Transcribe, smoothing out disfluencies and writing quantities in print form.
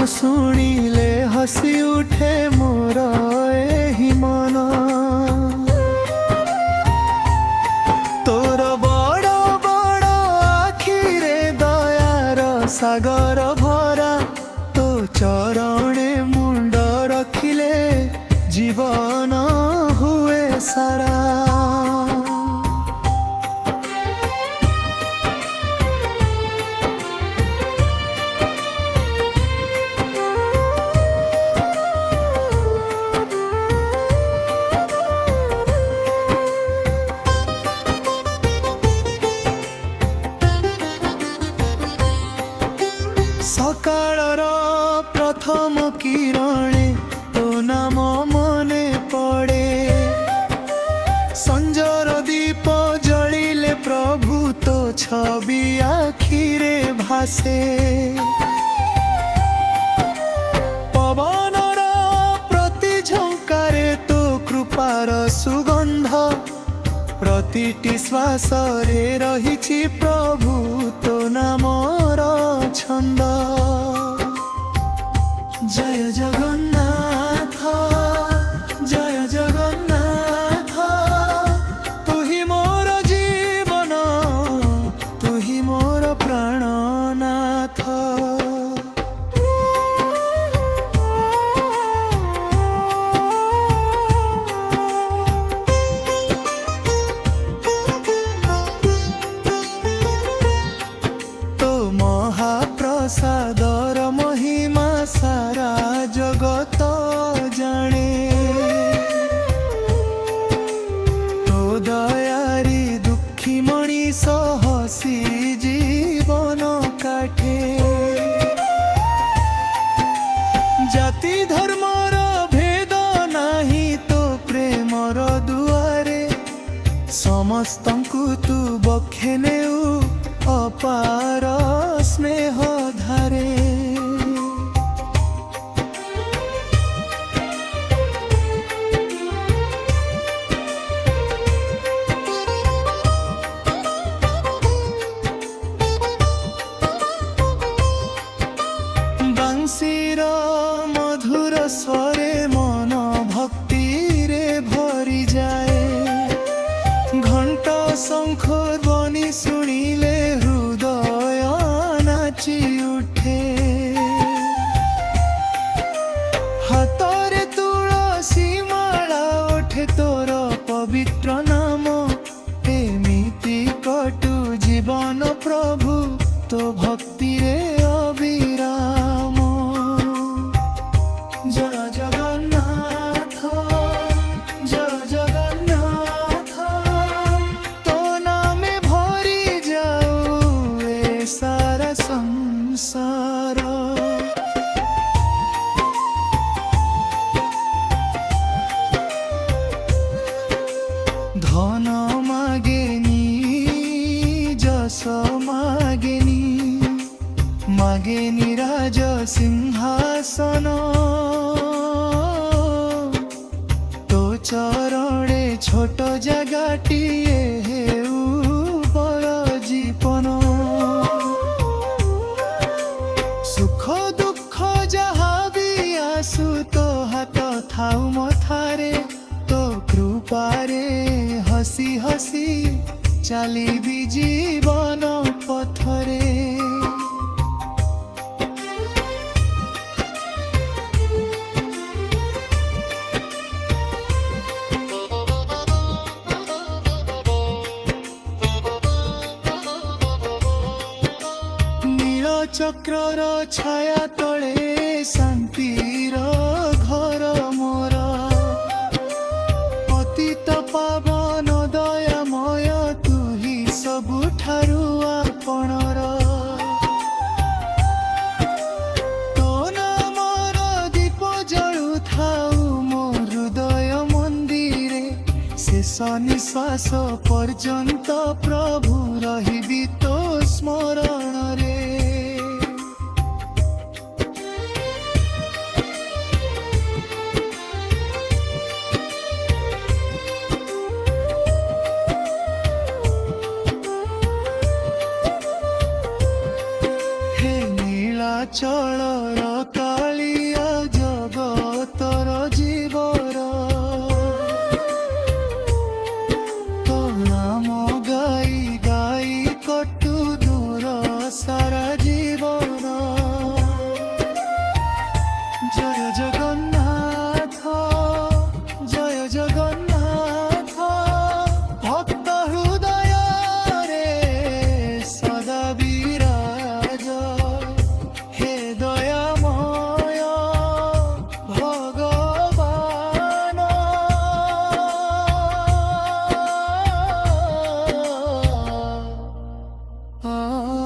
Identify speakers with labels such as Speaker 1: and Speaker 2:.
Speaker 1: ଶୁଣିଲେ ହସି ଉଠେ ମୋର ଏହି ମନ। ତୋର ବଡ଼ ବଡ଼ ଆଖିରେ ଦୟାର ସାଗର ଭରା, ତୋ ଚରଣେ ମୁଣ୍ଡ ରଖିଲେ ଜୀବନ ହୁଏ ସାରା। ସକାଳର ପ୍ରଥମ କିରଣେ ତୋ ନାମ ମନେ ପଡ଼େ। ସଞ୍ଜର ଦୀପ ଜଳିଲେ ପ୍ରଭୁ ତୋ ଛବି ଆଖିରେ ଭାସେ। ପବନର ପ୍ରତି ଝଙ୍କାରେ ତୋ କୃପାର ସୁଗନ୍ଧ, ପ୍ରତିଟି ଶ୍ୱାସରେ ରହିଛି ପ୍ରଭୁ ତୋ ନାମର ଛନ୍ଦ। ଜୟ ଜଗନ୍ନାଥ ଜୟ ଜଗନ୍ନାଥ, ତୁ ହିଁ ମୋର ଜୀବନ, ତୁ ହିଁ ମୋର ପ୍ରାଣନାଥ। ମହାପ୍ରସାଦର ମହିମା ସାରା ଜଗତ ଜାଣେ। ତୋ ଦୟାରି ଦୁଃଖୀ ମଣିଷ ହସି ଜୀବନ କାଟେ। ଜାତି ଧର୍ମର ଭେଦ ନାହିଁ ତୋ ପ୍ରେମର ଦୁଆରେ, ସମସ୍ତଙ୍କୁ ତୁ ବକ୍ଷେ ନେଉ ଅପାର ସ୍ନେହ ଧାରେ। ବାଂଶୀର ମଧୁର ସ୍ୱରେ ମନ ଭକ୍ତିରେ ଭରିଯାଏ। ଘଣ୍ଟ ଶଙ୍ଖ ଧ୍ୱନି ଶୁଣିଲେ ହୃଦୟ ନାଚି ଉଠେ। ହାତରେ ତୁଳସୀ ମାଳା ଓଠେ ତୋର ପବିତ୍ର ନାମ। ଏମିତି କଟୁ ଜୀବନ ପ୍ରଭୁ ତୋ ଭକ୍ତିରେ ଅବିରାମ। ଜୟ ଜଗନ୍ନାଥ ଜୟ ଜଗନ୍ନାଥ, ତୋ ନାମେ ଭରି ଯାଉ ଏ ସାରା ସଂସାର। ধন মাগেনি যশ মাগেনি, মাগেনি রাজ সিংহাসন। তো চরণে ছোট জায়গাটিয়ে হেউ বড় জীবন। সুখ দুঃখ যাহা বি আসু তো হাত থাউ মথারে। তো কৃপারে হসি হসি চালিবি জীবন পথরে। চক্রর ছায়া তলে শান্তির ঘর মোর। পতিত পাবন দয়াময় তুহি ସବୁଠାରୁ ଆପଣର। ତୋ ନାମର ଦୀପ ଜଳୁଥାଉ ମୋ ହୃଦୟ ମନ୍ଦିରେ। ଶେଷ ନିଶ୍ୱାସ ପର୍ଯ୍ୟନ୍ତ ପ୍ରଭୁ ରହିବି ତୋ ସ୍ମରଣରେ। ଚଳର आ